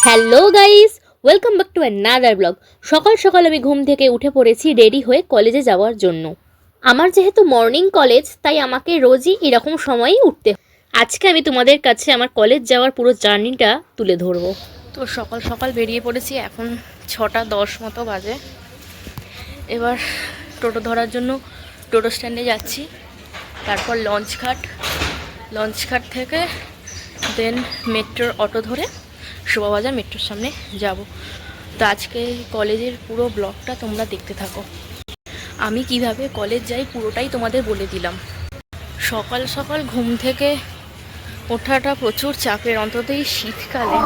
Hello guys, welcome back to another blog. সকাল সকাল আমি ঘুম থেকে উঠে পড়েছি রেডি হয়ে কলেজে যাওয়ার জন্য। আমার যেহেতু মর্নিং কলেজ, তাই আমাকে রোজই এরকম সময়ই উঠতে হয়। আজকে আমি তোমাদের কাছে আমার কলেজ যাওয়ার পুরো জার্নিটা তুলে ধরবো। তো সকাল সকাল বেরিয়ে পড়েছি, এখন 6:10 মতো বাজে। এবার টোটো ধরার জন্য টোটো স্ট্যান্ডে যাচ্ছি, তারপর লঞ্চঘাট থেকে দেন মেট্রোর অটো ধরে শোভাবাজার মেট্রোর সামনে যাব। তো আজকে কলেজের পুরো ব্লগটা তোমরা দেখতে থাকো। আমি কিভাবে কলেজ যাই পুরোটাই তোমাদের বলে দিলাম। সকাল সকাল ঘুম থেকে ওঠাটা প্রচুর চাপের, অন্তত এই শীতকালে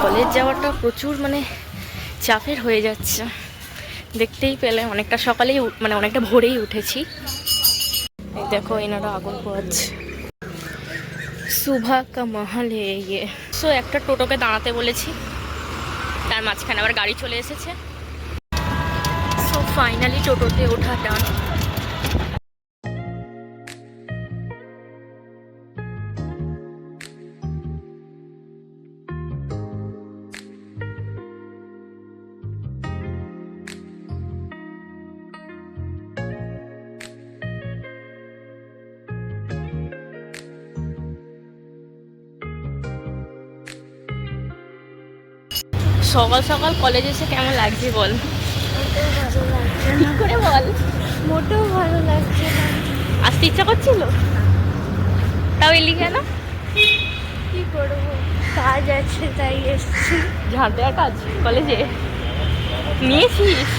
কলেজ যাওয়াটা প্রচুর চাপের হয়ে যাচ্ছে। দেখতেই পেলে অনেকটা সকালেই অনেকটা ভোরেই উঠেছি। এই দেখো, এনারা আগুন পোয়াচ্ছে। সুভা কা মহল ইয়ে। সো একটা টোটোকে দাঁড়াতে বলেছি, তার মাঝখানে আবার গাড়ি চলে এসেছে। সো ফাইনালি টোটোতে ওঠা ডান। সকাল সকাল কলেজে এসে কেমন লাগছে বল? ঠিক করে বল। মোটেও ভালো লাগছে না। আসতে ইচ্ছা করছিল, তাও এলি কেন? কি করবো, কাজ আছে তাই এসছি। ঝাড় দেওয়ার কাজ কলেজে নিয়েছিস?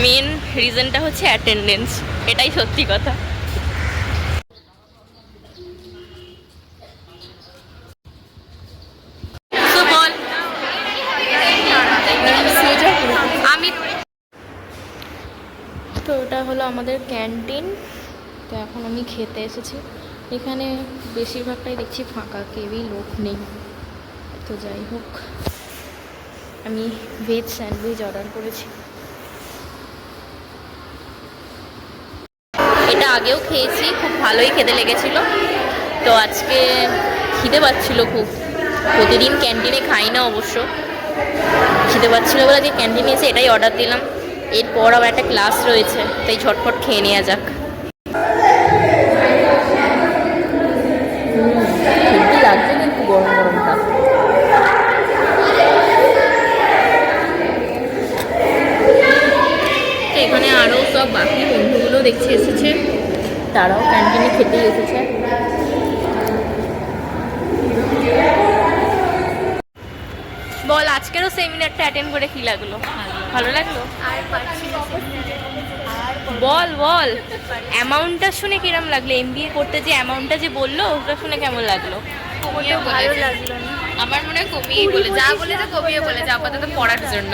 মেন রিজনটা হচ্ছে অ্যাটেন্ডেন্স, এটাই সত্যি কথা। তো বল, আমি তো ওটা হলো আমাদের ক্যান্টিন। তো এখন আমি খেতে এসেছি। এখানে বেশিরভাগটাই দেখছি ফাঁকা, কেউই লোক নেই। তো যাই হোক, আমি ভেজ স্যান্ডউইচ অর্ডার করেছি। এটা আগেও খেয়েছি, খুব ভালোই খেতে লেগেছিল। তো আজকে খিদে পাচ্ছিল খুব। প্রতিদিন ক্যান্টিনে খাই না অবশ্য, খিদে পাচ্ছিলো বলে যে ক্যান্টিনে এসে এটাই অর্ডার দিলাম। এরপর আবার একটা ক্লাস রয়েছে, তাই ঝটপট খেয়ে নেওয়া যাক। হেভি লাগছে কিন্তু গরম গরমটা। এখানে আরও সব বাকি বন্ধুগুলো দেখছি এসেছে, তারাও ক্যান্টিনে খেতেই এসেছে। বল, আজকেরও সেমিনারটা অ্যাটেন্ড করে কি লাগলো? ভালো লাগলো? আর পারছি না। বল বল, অ্যামাউন্টটা শুনে কিরম লাগলো? এমবিএ করতে যে অ্যামাউন্টটা যে বললো, ওটা শুনে কেমন লাগলো? মোটেও ভালো লাগলো না। আমার মনে হয় কমিয়েই বলে, যা বলেছে কমিয়ে বলেছে, আপাতত পড়ার জন্য।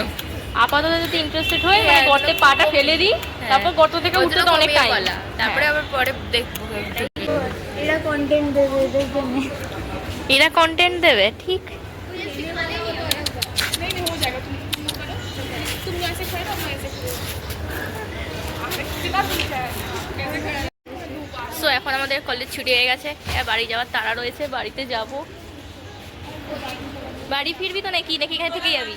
আপাতত যদি ইন্টারেস্টেড হয় গর্তে পাটা ফেলে দিই, তারপর গর্ত থেকে উঠতে তো অনেক টাইম। তারপরে আবার পরে দেখবো। এরা কন্টেন্ট দেবে, এদের জন্য। এরা কন্টেন্ট দেবে, ঠিক। সো এখন আমাদের কলেজ ছুটি হয়ে গেছে, বাড়ি যাওয়ার তাড়া রয়েছে, বাড়িতে যাব। বাড়ি ফিরবি তো নাকি এখান থেকে যাবি?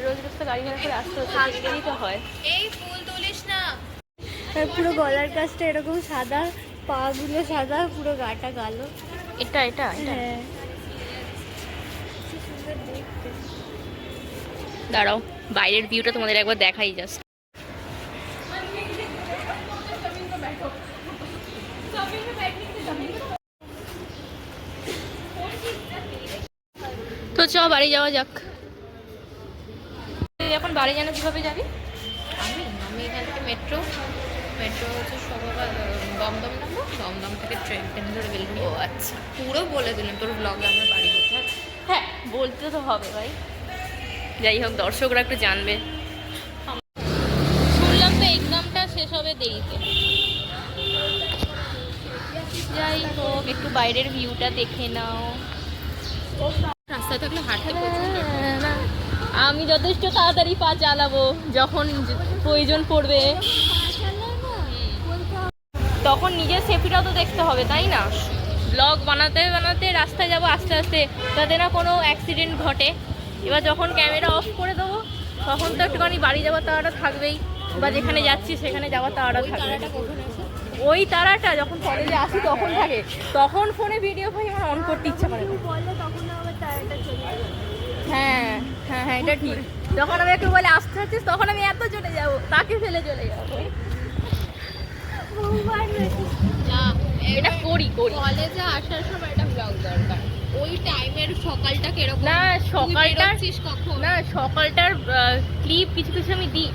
রোজ রোজ তো গাড়ি ভাড়া করে আসতে হচ্ছে, যেতেই তো হয়। এই ফুল তুলিস না। আর পুরো গলার কাছটা এরকম সাদা, পা গুলো সাদা, পুরো গাটা কালো। এটা এটা এটা হ্যাঁ, কি সুন্দর দেখতে। দাঁড়াও, বাইরের ভিউটা তোমাদের একবার দেখাই জাস্ট। তো চ বাড়ি যাওয়া যাক। তুই এখন বাড়ি জানা কিভাবে যাবি? আমি এখান থেকে মেট্রো হচ্ছে দমদম নামবো, দমদম থেকে ট্রেন ধরে বেলগুড়ি। ও আচ্ছা, পুরো বলে দিলাম তোর ব্লগে আমার বাড়ি কোথায়। হ্যাঁ বলতে তো হবে ভাই। যাই হোক, দর্শকরা একটু জানবে। শুনলাম তো এক্সামটা শেষ হবে দেরিতে। যাই হোক, একটু বাইরের ভিউটা দেখে নাও। রাস্তায় থাকলে হাঁটতে প্রচন্ড। আমি যথেষ্ট তাড়াতাড়ি পা চালাবো, যখন প্রয়োজন পড়বে তখন নিজের সেফটিটাও তো দেখতে হবে, তাই না? ব্লগ বানাতে বানাতে রাস্তায় যাবো আস্তে আস্তে, যাতে না কোনো অ্যাক্সিডেন্ট ঘটে। এবার যখন ক্যামেরা অফ করে দেবো তখন তো একটুখানি বাড়ি যাওয়ার তাড়াটা থাকবেই, বা যেখানে যাচ্ছি সেখানে যাওয়ার তাড়াটা থাকবে। ওই তারাটা যখন কলেজে আসি তখন থাকে, তখন ফোনে ভিডিও ভাই আমার অন করতে ইচ্ছা করে না। বলে তখন আবার তারাটা চলে যাবে। হ্যাঁ হ্যাঁ হ্যাঁ, এটা ঠিক। যখন আমি একটু বলে আসতে হচ্ছিস তখন আমি এত চলে যাবো, তাকে ফেলে চলে যাবো। বহুবার হয়েছে। না এটা করি করি কলেজে আসার সময় একটা ব্লগ দরকার। ওই টাইমের সকালটা কিরকম? না সকালটার, কখন? না সকালটার ক্লিপ কিছু কিছু আমি দিই।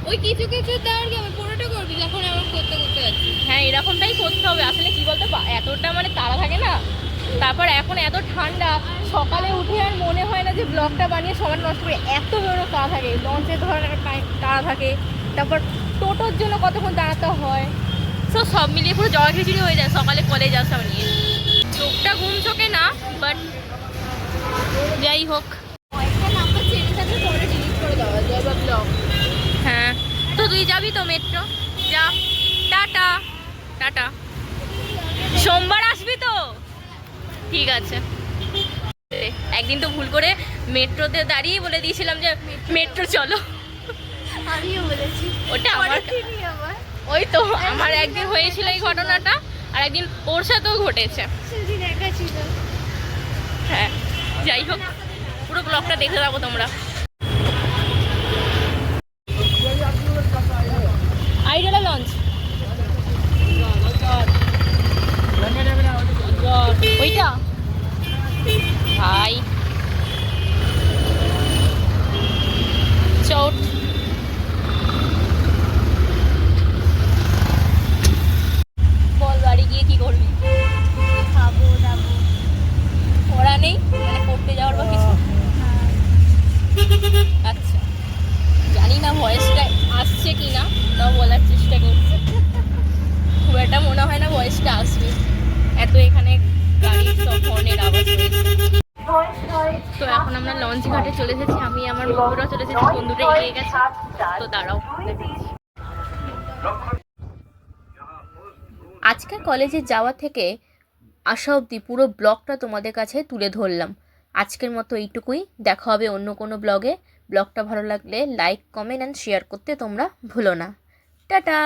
ওই কিছু কিছু দেওয়ার কি, আমি পুরোটা করবি যখন আমার করতে করতে যাচ্ছি। হ্যাঁ এরকমটাই করতে হবে। আসলে কি বলতো, এতটা মানে তাড়া থাকে না, তারপর এখন এত ঠান্ডা, সকালে উঠে আর মনে হয় না যে ব্লগটা বানিয়ে সময় নষ্ট করে, এত বড় তাড়া থাকে। লঞ্চে ধরার তাড়া থাকে, তারপর টোটোর জন্য কতক্ষণ দাঁড়াতে হয়। তো সব মিলিয়ে পুরো জল খিচুড়ি হয়ে যায় সকালে কলেজ আসা নিয়ে। চোখটা ঘুম চোখে না, বাট যাই হোক। কয়েকটা নাম্বার চেঞ্জ থাকে, পরে ডিলিট করে দেওয়া যায় বা ব্লগ। হ্যাঁ তো তুই যাবি তো মেট্রো? যা, টাটা টাটা। সোমবার আসবি তো? ঠিক আছে। একদিন তো ভুল করে মেট্রোতে দাঁড়িয়ে বলে দিয়েছিলাম যে মেট্রো চলো। আমিও বলেছি। ওটা আমার, পরের দিনই আবার। ওই তো আমার একদিন হয়েছিল এই ঘটনাটা, আর একদিন ওর সাথেও ঘটেছে। সেদিন একা ছিল। হ্যাঁ যাই হোক, পুরো ব্লগটা দেখে যাবো তোমরা। আইডিয়ালা লঞ্চ ওইটা ভাই চট। বল বাড়ি গিয়ে কি করবি? খাবো দাবো। পড়া নেই মানে পড়তে যাওয়ার বা কিছু? আচ্ছা, জানি না ভয়েসটা আসছে কি না, তাও বলার চেষ্টা করছি। খুব একটা মনে হয় না ভয়েসটা আসবে, এত এখানে গাড়ির সব হর্নের আওয়াজ হয়েছে। তো এখন আমরা লঞ্চ ঘাটে চলে এসেছি, আমি আমার বন্ধুরা চলে এসেছি, বন্ধুটা এগিয়ে গেছে। তো দাঁড়াও দেখাচ্ছি। আজকে কলেজে যাওয়া থেকে আসা অবধি পুরো ব্লগটা তোমাদের কাছে তুলে ধরলাম। আজকের মতো এইটুকুই, দেখা হবে অন্য কোনো ব্লগে। ব্লগটা ভালো লাগলে লাইক, কমেন্ট অ্যান্ড শেয়ার করতে তোমরা ভুলো না। টাটা।